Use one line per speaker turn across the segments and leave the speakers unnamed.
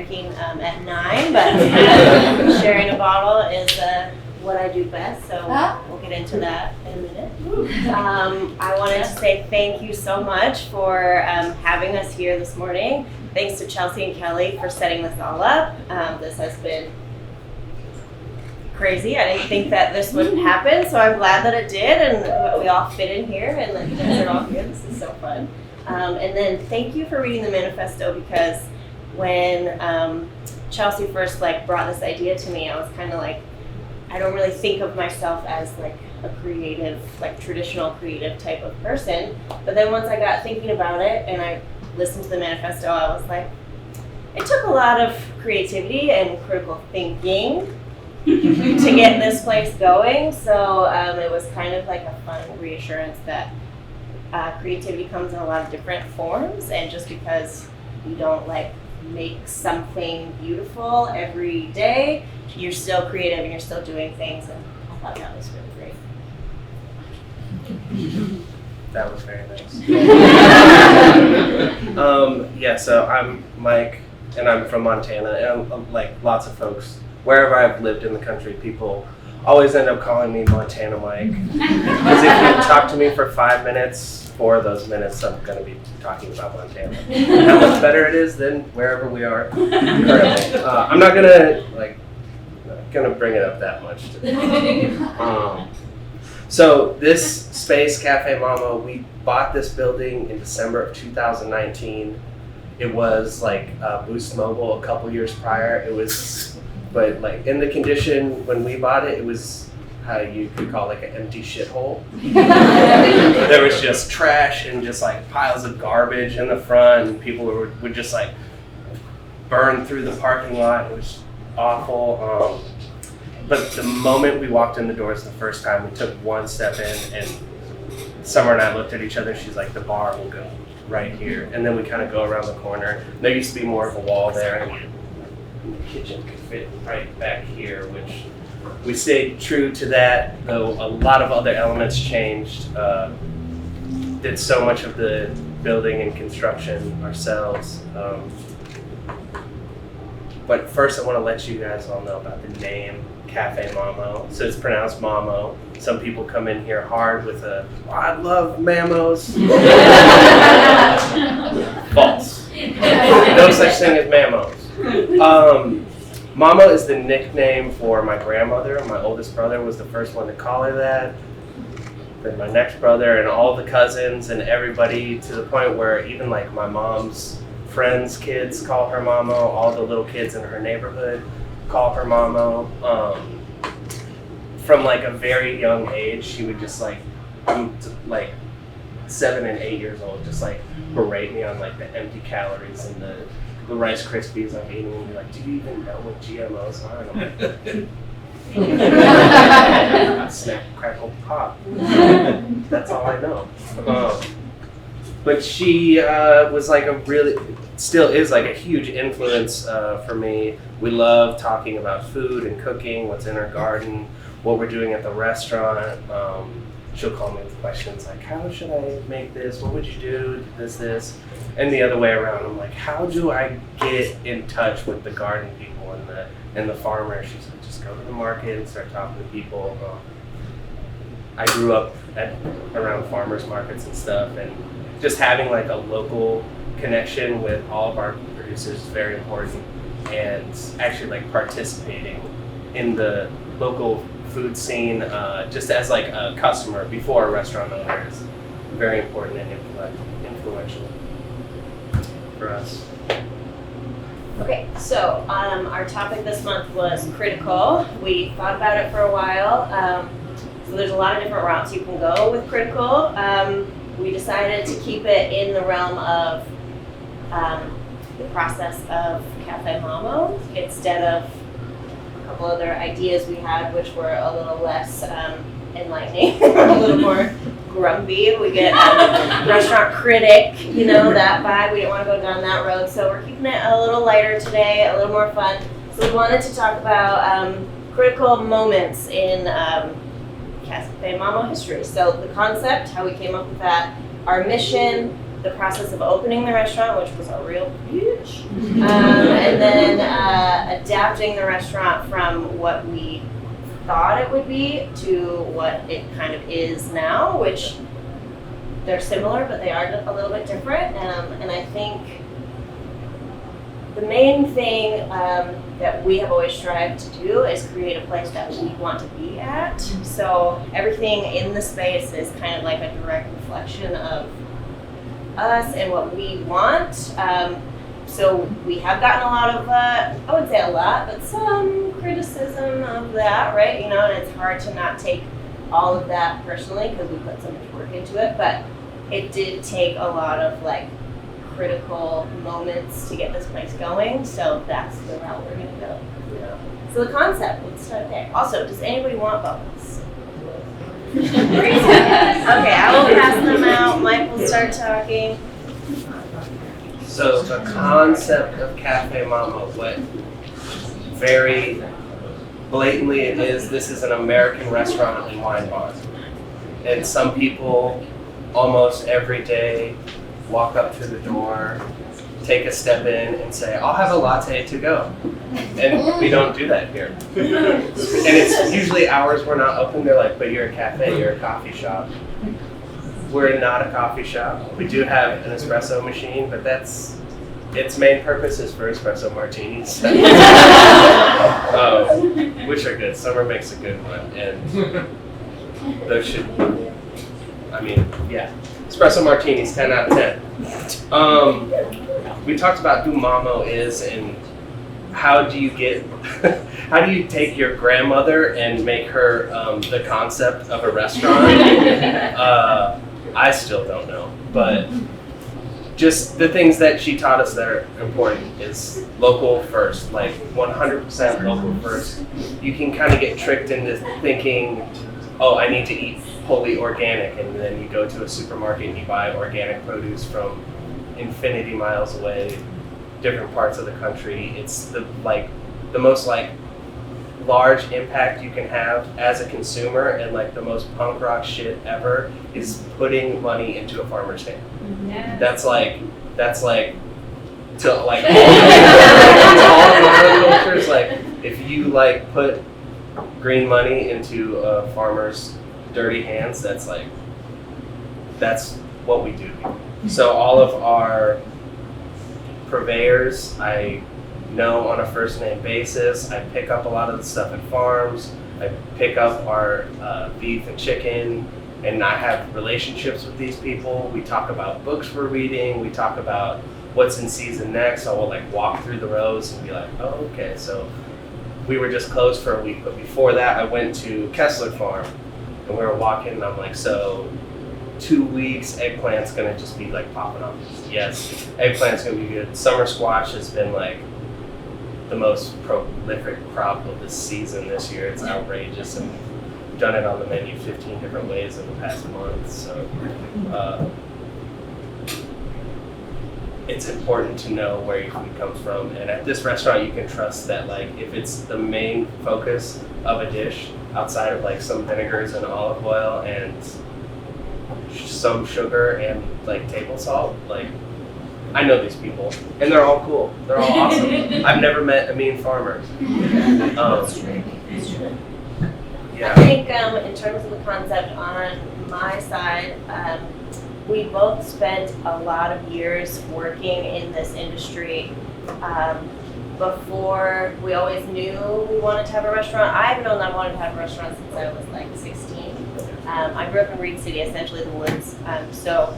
drinking at 9, but sharing a bottle is what I do best, so we'll get into that in a minute. I wanted to say thank you so much for having us here this morning. Thanks to Chelsea and Kelly for setting this all up. This has been crazy. I didn't think that this would happen, so I'm glad that it did, and that we all fit in here, and that you guys are all here. This is so fun. And then thank you for reading the manifesto, because when Chelsea first brought this idea to me, I was kind of like, I don't really think of myself as a creative, traditional creative type of person. But then once I got thinking about it and I listened to the manifesto, I was like, it took a lot of creativity and critical thinking to get this place going. So it was kind of a fun reassurance that creativity comes in a lot of different forms, and just because you don't make something beautiful every day, you're still creative and you're still doing things, and I thought that was really great.
That was very nice. So I'm Mike, and I'm from Montana, and like lots of folks, wherever I've lived in the country, people always end up calling me Montana Mike, because if you talk to me for 5 minutes, 4 of those minutes I'm going to be talking about Montana. How much better it is than wherever we are currently. I'm not gonna bring it up that much today. So this space, Cafe Mama, we bought this building in December of 2019. It was Boost Mobile a couple years prior. It was, but in the condition when we bought it, it was how you could call an empty shithole. There was just trash and just piles of garbage in the front, and people would just burn through the parking lot. It was awful. But the moment we walked in the doors the first time, we took one step in, and Summer and I looked at each other. She's like, the bar will go right here. And then we kind of go around the corner. There used to be more of a wall there, and the kitchen could fit right back here, which we stayed true to that, though a lot of other elements changed. Did so much of the building and construction ourselves. But first I want to let you guys all know about the name Cafe Mamo. So it's pronounced Mamo. Some people come in here hard with I love Mamos. False. No such thing as Mamos. Mama is the nickname for my grandmother. My oldest brother was the first one to call her that. Then my next brother and all the cousins and everybody, to the point where even my mom's friends' kids call her Mamo. All the little kids in her neighborhood call her Mamo. From a very young age, she would just I'm 7 and 8 years old, just berate me on the empty calories and the Rice Krispies I'm eating, and be like, do you even know what GMOs are? And I'm like, snack, crackle, pop. That's all I know. But she was still is a huge influence for me. We love talking about food and cooking, what's in our garden, what we're doing at the restaurant. She'll call me with questions like, how should I make this? What would you do? This. And the other way around, I'm like, how do I get in touch with the garden people and the farmers? She's like, just go to the market and start talking to people. I grew up around farmers markets and stuff, and just having a local connection with all of our producers is very important, and actually participating in the local food scene just as a customer before a restaurant owner is very important and influential for us.
Okay, so our topic this month was critical. We thought about it for a while. So there's a lot of different routes you can go with critical. We decided to keep it in the realm of the process of Cafe Mamo instead of a couple other ideas we had, which were a little less enlightening, a little more grumpy. We get restaurant critic, that vibe. We didn't want to go down that road, so we're keeping it a little lighter today, a little more fun. So we wanted to talk about critical moments in Cafe Mamo history. So the concept, how we came up with that, our mission, the process of opening the restaurant, which was a real bitch, and then adapting the restaurant from what we thought it would be to what it kind of is now, which they're similar, but they are a little bit different. And I think the main thing that we have always strived to do is create a place that we want to be at. So everything in the space is kind of like a direct reflection of us and what we want. So we have gotten a lot of, I wouldn't say a lot, but some criticism of that, right? You know, and it's hard to not take all of that personally because we put so much work into it, but it did take a lot of like critical moments to get this place going. So that's the route we're gonna go.
Yeah.
So the concept, let's start there. Also, does anybody want bubbles? Okay, I will pass them out. Mike will start talking.
So the concept of Cafe Mama, what very blatantly it is, this is an American restaurant and wine bar. And some people almost every day walk up to the door, take a step in and say, I'll have a latte to go. And we don't do that here. And it's usually hours we're not open. They're like, but you're a cafe, you're a coffee shop. We're not a coffee shop. We do have an espresso machine, but its main purpose is for espresso martinis, which are good. Summer makes a good one, and those should, espresso martinis, 10 out of 10. We talked about who Mamo is and how do you take your grandmother and make her the concept of a restaurant? I still don't know, but just the things that she taught us that are important is local first, like 100% local first. You can kind of get tricked into thinking, oh, I need to eat wholly organic, and then you go to a supermarket and you buy organic produce from infinity miles away, different parts of the country. It's the most large impact you can have as a consumer, and like the most punk rock shit ever is putting money into a farmer's hand.
Yes.
That's like to like all the cultures, like if you like put green money into a farmer's dirty hands, that's what we do. So all of our purveyors, I know on a first name basis. I pick up a lot of the stuff at farms. I pick up our beef and chicken, and I have relationships with these people. We talk about books we're reading. We talk about what's in season next. I will like walk through the rows and be like, oh, okay, so we were just closed for a week, but before that I went to Kessler Farm and we were walking and I'm like, so 2 weeks, eggplant's gonna just be like popping up. Yes, eggplant's gonna be good. Summer squash has been like the most prolific crop of the season this year. It's outrageous, and we've done it on the menu 15 different ways in the past month. So it's important to know where your food comes from, and at this restaurant you can trust that like if it's the main focus of a dish outside of like some vinegars and olive oil and some sugar and like table salt, like I know these people and they're all cool, they're all awesome. I've never met a mean farmer.
That's true.
Yeah.
I think in terms of the concept on my side, we both spent a lot of years working in this industry. Before, we always knew we wanted to have a restaurant. I've known that I wanted to have a restaurant since I was like 16. I grew up in Reed City, essentially the woods. So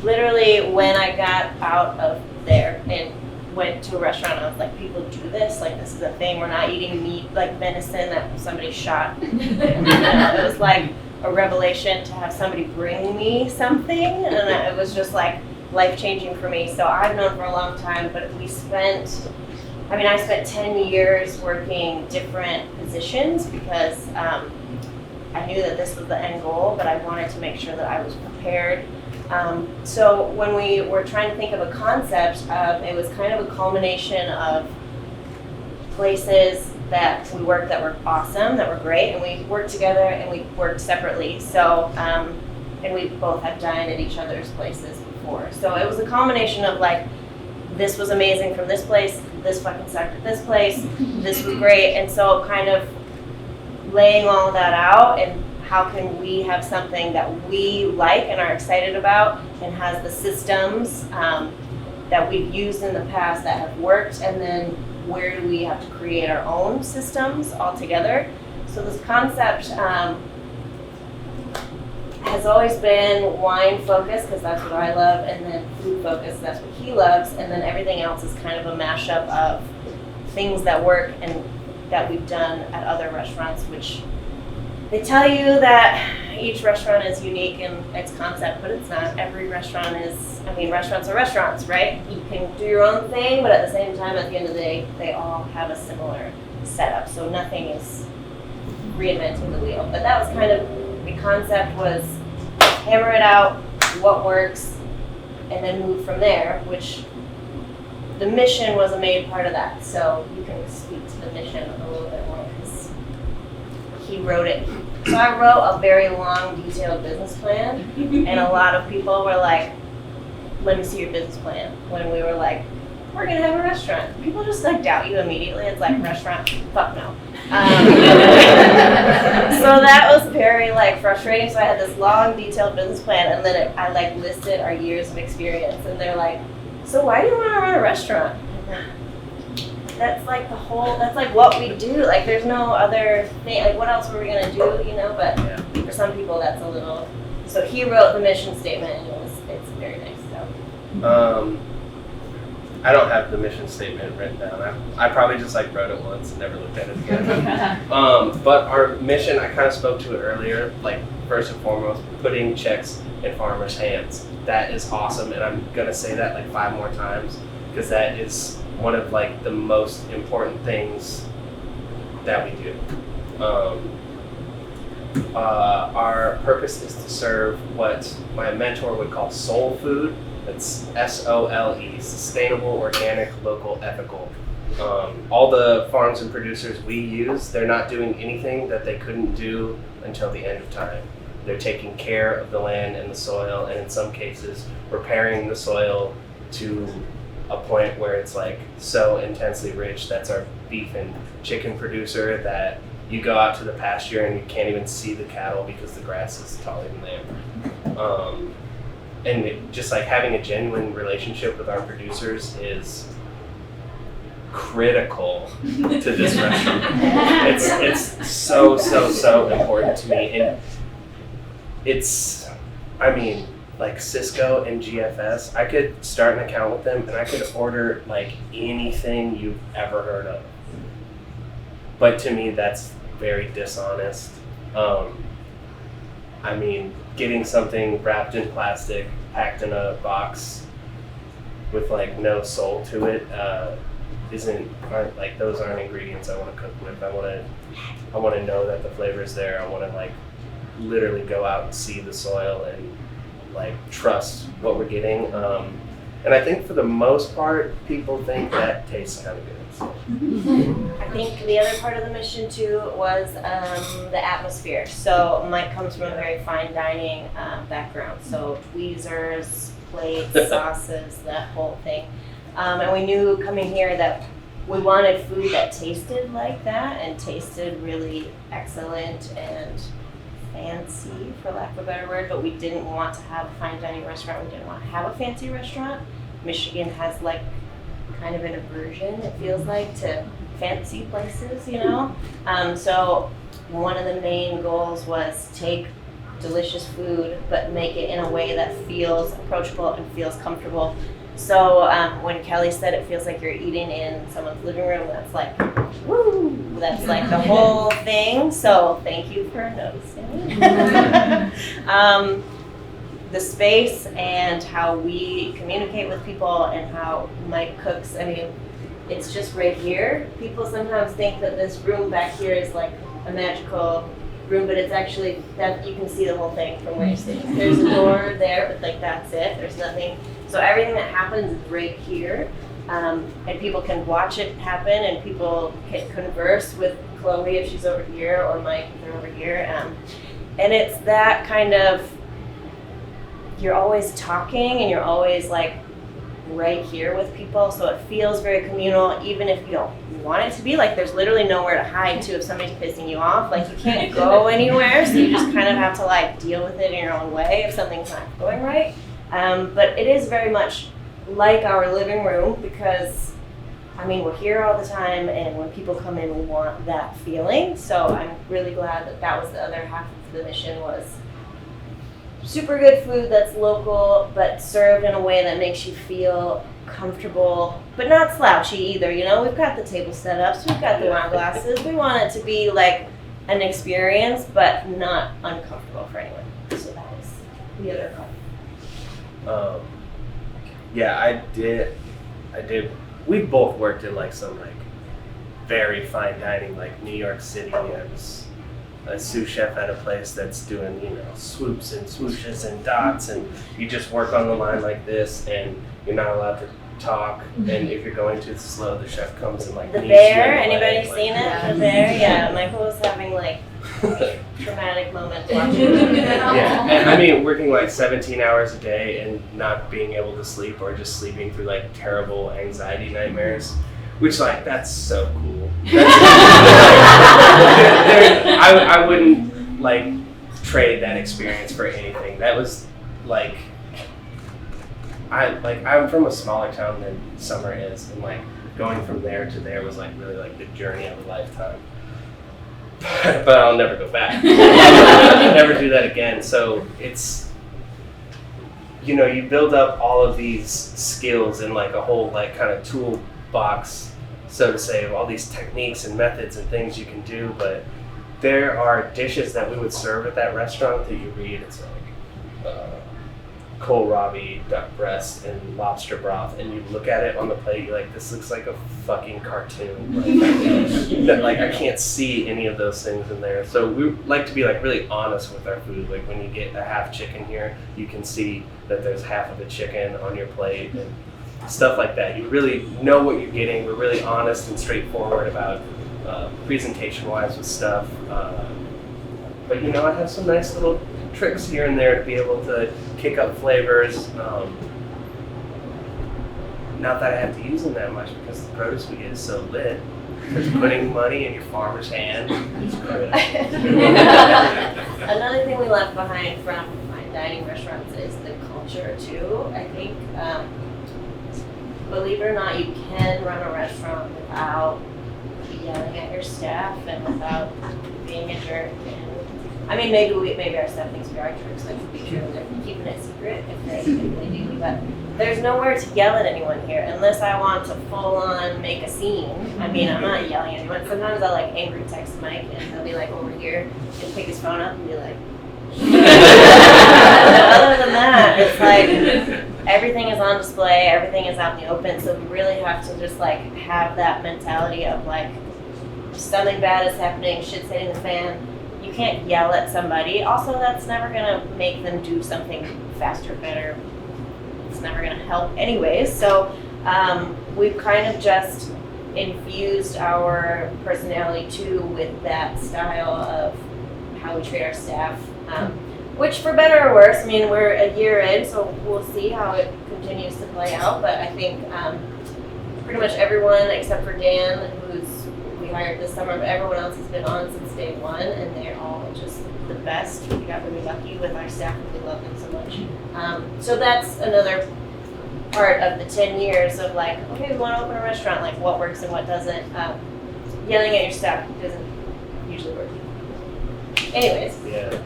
literally when I got out of there and went to a restaurant, I was like, people do this? Like this is a thing. We're not eating meat like venison that somebody shot. It was like a revelation to have somebody bring me something, and it was just like life-changing for me. So I've known for a long time, but I spent 10 years working different positions because I knew that this was the end goal, but I wanted to make sure that I was prepared. So when we were trying to think of a concept, it was kind of a culmination of places that we worked that were awesome, that were great, and we worked together and we worked separately. So, and we both had dined at each other's places before. So it was a combination of like, this was amazing from this place, this fucking sucked at this place, this was great. And so kind of laying all of that out and how can we have something that we like and are excited about and has the systems that we've used in the past that have worked, and then where do we have to create our own systems all together. So this concept has always been wine focused because that's what I love, and then food focused, that's what he loves, and then everything else is kind of a mashup of things that work and that we've done at other restaurants, which they tell you that each restaurant is unique in its concept, but it's not. Every restaurant is, I mean, restaurants are restaurants, right? You can do your own thing, but at the same time, at the end of the day, they all have a similar setup, so nothing is reinventing the wheel. But that was kind of, the concept was hammer it out, what works, and then move from there, which the mission was a main part of that. So you can speak to the mission a little bit more because he wrote it. So I wrote a very long, detailed business plan, and a lot of people were like, let me see your business plan. When we were like, we're gonna have a restaurant. People just like doubt you immediately. It's like, restaurant, fuck no. So that was very like frustrating. So I had this long, detailed business plan, and then I like listed our years of experience, and they're like, so why do you want to run a restaurant? That's like the whole, that's like what we do. Like there's no other thing, like what else were we gonna do, you know? But for some people that's a little, so he wrote the mission statement, and it's very nice, so.
I don't have the mission statement written down. I probably just like wrote it once and never looked at it again. But our mission, I kind of spoke to it earlier, like first and foremost, putting checks in farmers' hands. That is awesome, and I'm gonna say that like 5 more times because that is one of like the most important things that we do. Our purpose is to serve what my mentor would call soul food. It's SOLE, sustainable, organic, local, ethical. All the farms and producers we use, they're not doing anything that they couldn't do until the end of time. They're taking care of the land and the soil, and in some cases, repairing the soil to a point where it's like so intensely rich. That's our beef and chicken producer that you go out to the pasture and you can't even see the cattle because the grass is taller than they are. And just like having a genuine relationship with our producers is critical to this restaurant. It's so important to me. And it's, I mean, like Cisco and GFS, I could start an account with them and I could order like anything you've ever heard of. But to me, that's very dishonest. I mean, getting something wrapped in plastic, packed in a box with like no soul to it, aren't like, those aren't ingredients I want to cook with. I want to know that the flavor's there. I want to like literally go out and see the soil and like trust what we're getting. And I think for the most part, people think that tastes kind of good. So.
I think the other part of the mission too was the atmosphere. So Mike comes from a very fine dining background, so tweezers, plates, sauces, that whole thing. And we knew coming here that we wanted food that tasted like that and tasted really excellent and fancy, for lack of a better word, but we didn't want to have a fine dining restaurant. We didn't want to have a fancy restaurant. Michigan has like kind of an aversion, it feels like, to fancy places, you know? So one of the main goals was take delicious food, but make it in a way that feels approachable and feels comfortable. So when Kelly said it feels like you're eating in someone's living room, that's like, woo! That's like the whole thing. So thank you for noticing. The space and how we communicate with people and how Mike cooks, I mean, it's just right here. People sometimes think that this room back here is like a magical room, but it's actually, that you can see the whole thing from where you're sitting. There's a door there, but like that's it. There's nothing. So everything that happens is right here. And people can watch it happen, and people can converse with Chloe if she's over here, or Mike if they're over here. And it's that kind of, you're always talking and you're always like right here with people, so it feels very communal, even if you don't want it to be. Like there's literally nowhere to hide to if somebody's pissing you off. Like you can't go anywhere, so you just kind of have to like deal with it in your own way if something's not going right. But it is very much like our living room because I mean we're here all the time, and when people come in we want that feeling. So I'm really glad that that was the other half of the mission, was super good food that's local, but served in a way that makes you feel comfortable, but not slouchy either. You know, we've got the table set up, so we've got the wine glasses. We want it to be like an experience, but not uncomfortable for anyone. So that was the other part.
Yeah, I did. We both worked in like some like very fine dining, like New York City. I was a sous chef at a place that's doing, you know, swoops and swooshes and dots, and you just work on the line like this, and you're not allowed to talk. And if you're going too slow, the chef comes and like
The
knees you in
bear,
the
anybody
leg,
seen
like,
it? The bear, yeah. Michael was having like traumatic moment watching it.
Yeah, and I mean, working like 17 hours a day and not being able to sleep, or just sleeping through like terrible anxiety nightmares, which like that's so cool. I wouldn't like trade that experience for anything. That was like I'm from a smaller town than Summer is, and like going from there to there was like really like the journey of a lifetime. But I'll never go back. I'll never do that again. So it's, you know, you build up all of these skills in like a whole like kind of toolbox, so to say, of all these techniques and methods and things you can do. But there are dishes that we would serve at that restaurant that you read, it's like kohlrabi, duck breast, and lobster broth, and you look at it on the plate, you're like, this looks like a fucking cartoon. Like I can't see any of those things in there. So we like to be like really honest with our food. Like when you get a half chicken here, you can see that there's half of the chicken on your plate and stuff like that. You really know what you're getting. We're really honest and straightforward about presentation-wise with stuff. But you know, I have some nice little tricks here and there to be able to kick up flavors. Not that I have to use them that much because the produce we get is so lit. Because putting money in your farmer's hand is good.
Another thing we left behind from fine dining restaurants is the culture too. I think, believe it or not, you can run a restaurant without yelling at your staff and without being a jerk. And I mean, maybe our staff thinks we are jerks. That could be true. They're keeping it secret if they do. But there's nowhere to yell at anyone here unless I want to full on make a scene. I mean, I'm not yelling at anyone. Sometimes I'll like angry text Mike and he'll be like over here and pick his phone up and be like. Other than that, it's like everything is on display. Everything is out in the open. So we really have to just like have that mentality of like something bad is happening, shit's hitting the fan. You can't yell at somebody. Also, that's never gonna make them do something faster, better. It's never gonna help anyways. So we've kind of just infused our personality too with that style of how we treat our staff. Which for better or worse, I mean, we're a year in, so we'll see how it continues to play out. But I think pretty much everyone except for Dan, who's we hired this summer, but everyone else has been on since day one, and they're all just the best. We got really lucky with our staff, and we love them so much. So that's another part of the 10 years of like, okay, we want to open a restaurant, like what works and what doesn't. Yelling at your staff doesn't usually work. Anyways,
Yeah.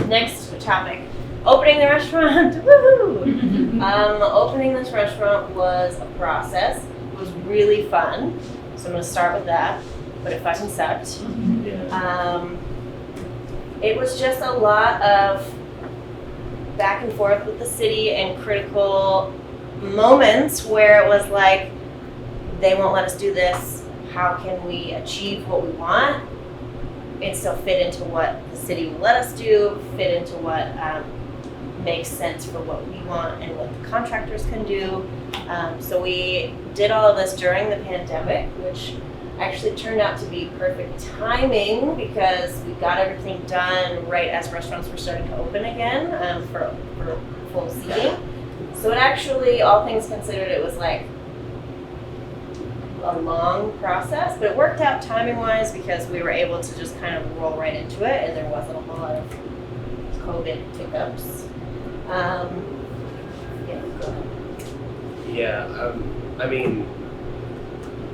Next topic. Opening the restaurant. Woohoo! Opening this restaurant was a process. It was really fun. So I'm going to start with that, but it fucking sucked.
Yeah.
It was just a lot of back and forth with the city and critical moments where it was like, they won't let us do this. How can we achieve what we want and still fit into what the city will let us do, fit into what makes sense for what we want and what the contractors can do. So we did all of this during the pandemic, which actually turned out to be perfect timing because we got everything done right as restaurants were starting to open again for full seating. So it actually, all things considered, it was like a long process, but it worked out timing-wise because we were able to just kind of roll right into it, and there wasn't a whole lot of COVID hiccups. Yeah, go ahead.
Yeah, I mean,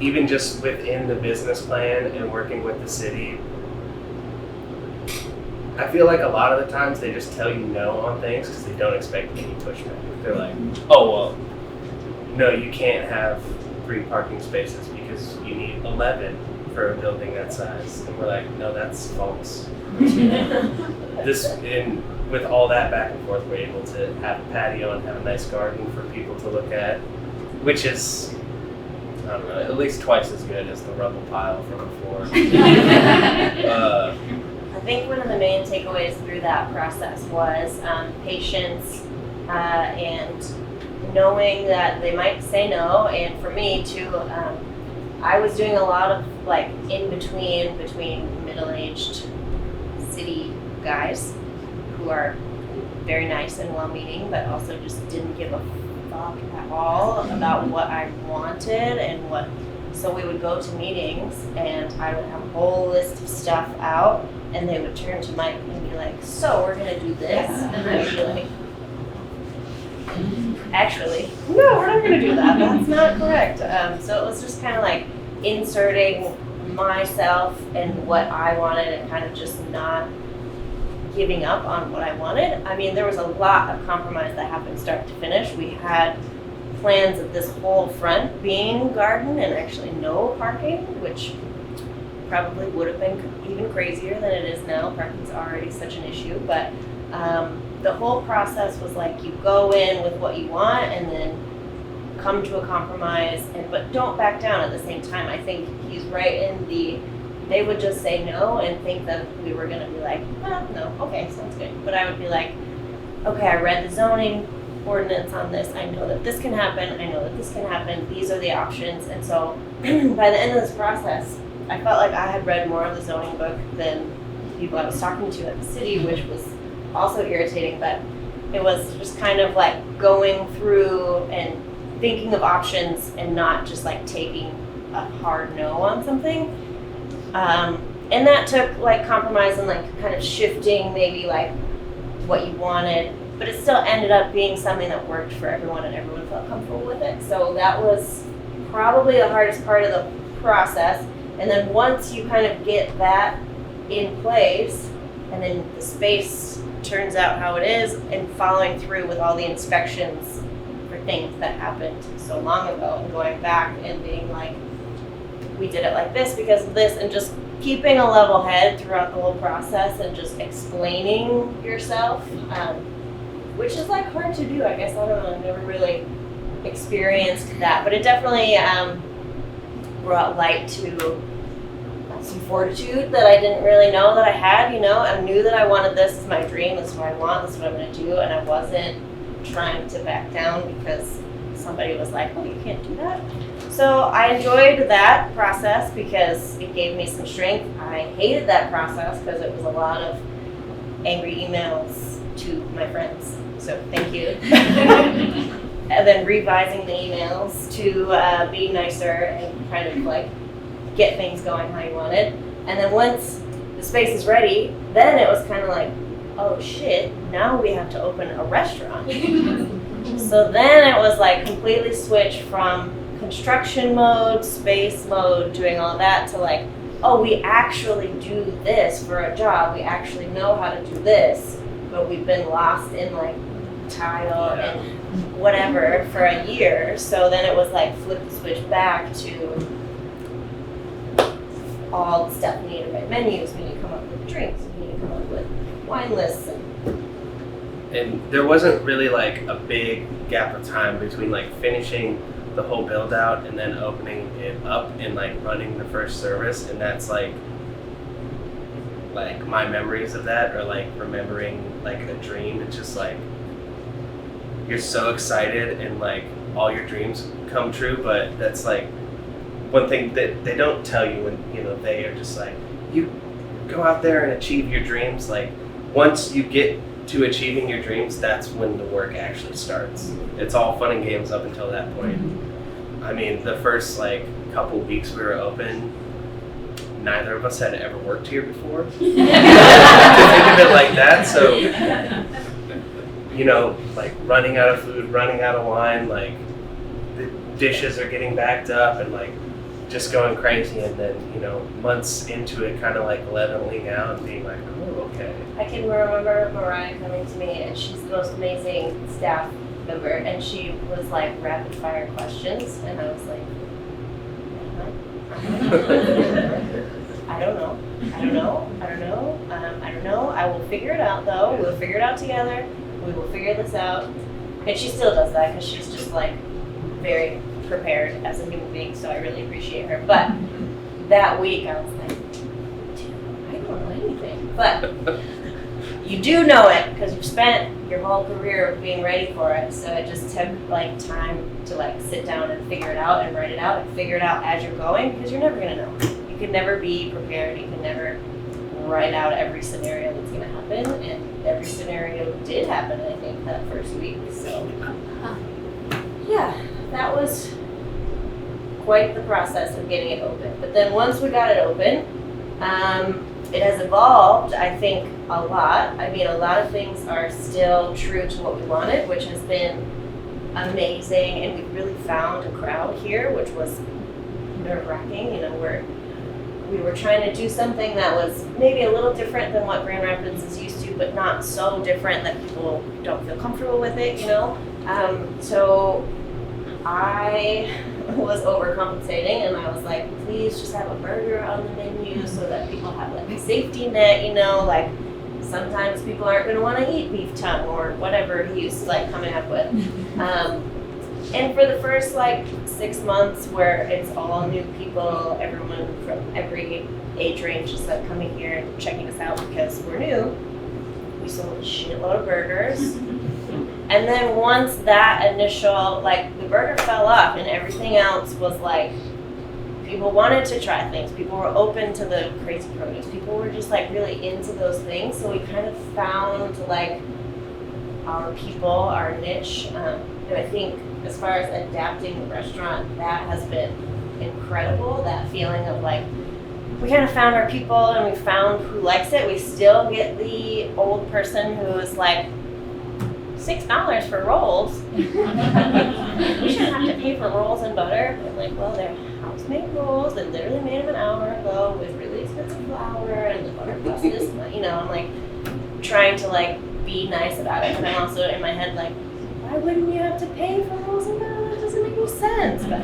even just within the business plan and working with the city, I feel like a lot of the times they just tell you no on things because they don't expect any pushback. They're like, oh, well, no, you can't have 3 parking spaces because you need 11 for a building that size. And we're like, no, that's false. And with all that back and forth, we're able to have a patio and have a nice garden for people to look at, which is, I don't know, at least twice as good as the rubble pile from before.
I think one of the main takeaways through that process was patience and knowing that they might say no. And for me too, I was doing a lot of like in between middle-aged city guys who are very nice and well-meaning, but also just didn't give a fuck at all about what I wanted and what. So we would go to meetings and I would have a whole list of stuff out, and they would turn to Mike and be like, so we're gonna do this? And I would be like, actually, no, we're not gonna do that. That's not correct. So it was just kind of like inserting myself and what I wanted and kind of just not giving up on what I wanted. I mean, there was a lot of compromise that happened start to finish. We had plans of this whole front being garden and actually no parking, which probably would have been even crazier than it is now. Parking's already such an issue, but the whole process was like you go in with what you want and then come to a compromise, but don't back down at the same time. I think he's right in they would just say no and think that we were going to be like, oh, no, okay, sounds good. But I would be like, okay, I read the zoning ordinance on this. I know that this can happen. I know that this can happen. These are the options. And so by the end of this process, I felt like I had read more of the zoning book than people I was talking to at the city, which was also irritating. But it was just kind of like going through and thinking of options and not just like taking a hard no on something. And that took like compromise and like kind of shifting maybe like what you wanted, but it still ended up being something that worked for everyone and everyone felt comfortable with it. So that was probably the hardest part of the process. And then once you kind of get that in place and then the space turns out how it is, and following through with all the inspections for things that happened so long ago and going back and being like, we did it like this because of this, and just keeping a level head throughout the whole process and just explaining yourself, which is like hard to do. I guess, I don't know, I've never really experienced that, but it definitely brought light to some fortitude that I didn't really know that I had, you know. I knew that I wanted this as my dream, this is what I want, this is what I'm going to do, and I wasn't trying to back down because somebody was like, oh, you can't do that. So I enjoyed that process because it gave me some strength. I hated that process because it was a lot of angry emails to my friends, so thank you. And then revising the emails to be nicer and kind of like get things going how you wanted. And then once the space is ready, then it was kind of like, oh shit, now we have to open a restaurant. So then it was like completely switched from construction mode, space mode, doing all that to like, oh, we actually do this for a job. We actually know how to do this, but we've been lost in like tile and whatever for a year. So then it was like flip the switch back to all the stuff we need to write menus, we need to come up with drinks, we need to come up with wine lists.
And there wasn't really like a big gap of time between like finishing the whole build out and then opening it up and like running the first service. And that's like my memories of that, or like remembering like a dream. It's just like you're so excited and like all your dreams come true, but that's like one thing that they don't tell you when, you know, they are just like, you go out there and achieve your dreams. Like once you get to achieving your dreams, that's when the work actually starts. It's all fun and games up until that point. I mean, the first like couple weeks we were open, neither of us had ever worked here before. To think of it like that, so you know, like running out of food, running out of wine, like the dishes are getting backed up and like just going crazy, and then, you know, months into it, kind of like leveling out and being like, oh, okay.
I can remember Mariah coming to me, and she's the most amazing staff member, and she was like rapid fire questions, and I was like, I don't know. I will figure it out though. We'll figure it out together. We will figure this out. And she still does that because she's just like very prepared as a human being, so I really appreciate her. But that week I was like, dude, I don't know anything. But you do know it because you've spent your whole career being ready for it. So it just took like time to like sit down and figure it out and write it out and figure it out as you're going, because you're never gonna know. You can never be prepared. You can never write out every scenario that's gonna happen, and every scenario did happen, I think, that first week. So yeah, that was quite the process of getting it open. But then once we got it open, it has evolved, I think, a lot. I mean, a lot of things are still true to what we wanted, which has been amazing, and we really found a crowd here, which was nerve-wracking. You know, we were trying to do something that was maybe a little different than what Grand Rapids is used to, but not so different that people don't feel comfortable with it, you know? So I was overcompensating, and I was like, please just have a burger on the menu so that people have like a safety net, you know? Like, sometimes people aren't gonna wanna eat beef tongue or whatever he was like coming up with. And for the first like 6 months, where it's all new people, everyone from every age range is like coming here and checking us out because we're new, we sold a shitload of burgers. And then once that initial, like, the burger fell off and everything else was like, people wanted to try things, people were open to the crazy produce, people were just like really into those things. So we kind of found like our people, our niche. And I think as far as adapting the restaurant, that has been incredible. That feeling of like, we kind of found our people and we found who likes it. We still get the old person who is like, $6 for rolls. We shouldn't have to pay for rolls and butter. I'm like, well, they're house-made rolls. They literally made them an hour ago with really expensive flour, and the butter costs this much. You know, I'm like trying to like be nice about it, and I'm also in my head like, why wouldn't you have to pay for rolls and butter? That doesn't make any sense. But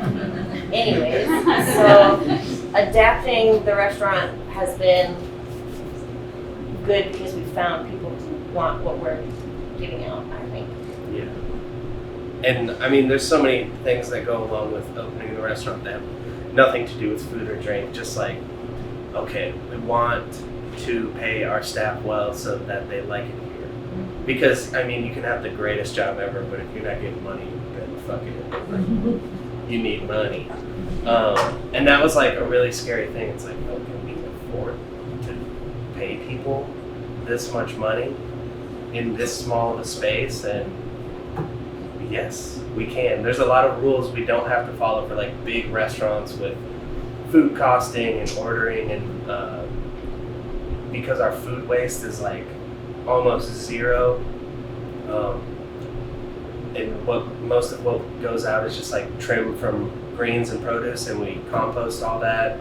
anyways, so adapting the restaurant has been good because we found people who want what we're giving out, I think.
Yeah. And I mean, there's so many things that go along with opening the restaurant that have nothing to do with food or drink. Just like, okay, we want to pay our staff well so that they like it here. Because, I mean, you can have the greatest job ever, but if you're not getting money, then fuck it. Like, you need money. And that was like a really scary thing. It's like, oh, can we afford to pay people this much money in this small of a space? And yes, we can. There's a lot of rules we don't have to follow for like big restaurants with food costing and ordering, and because our food waste is like almost zero, and most of what goes out is just like trim from greens and produce, and we compost all that.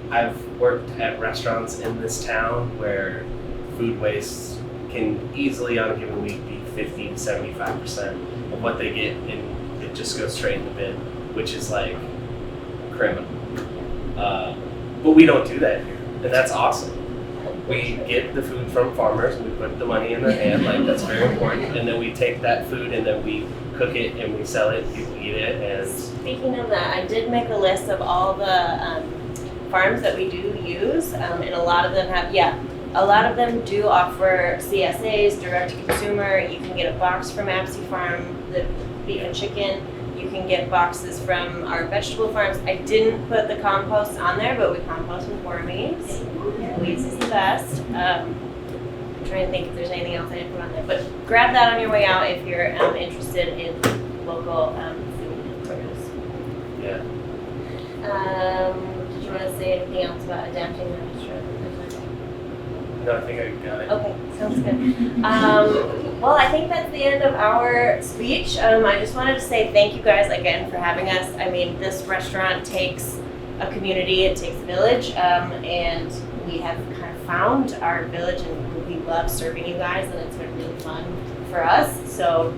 I've worked at restaurants in this town where food waste can easily on a given week be 50 to 75% of what they get, and it just goes straight in the bin, which is like criminal. But we don't do that here, and that's awesome. We get the food from farmers, and we put the money in their hand, like that's very important, and then we take that food and then we cook it and we sell it, people eat it. And
speaking of that, I did make a list of all the farms that we do use, and a lot of them have, a lot of them do offer CSAs, direct to consumer. You can get a box from Apsey Farm, the beef and chicken. You can get boxes from our vegetable farms. I didn't put the compost on there, but we compost with Wormies. Weeds is the best. I'm trying to think if there's anything else I didn't put on there. But grab that on your way out if you're interested in local food and produce.
Yeah.
Did you want to say anything else about adapting the restaurant?
No, I think I got it.
Okay, sounds good. Well, I think that's the end of our speech. I just wanted to say thank you guys again for having us. I mean, this restaurant takes a community, it takes a village, and we have kind of found our village, and we love serving you guys, and it's been really fun for us. So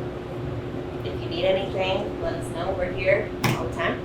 if you need anything, let us know. We're here all the time.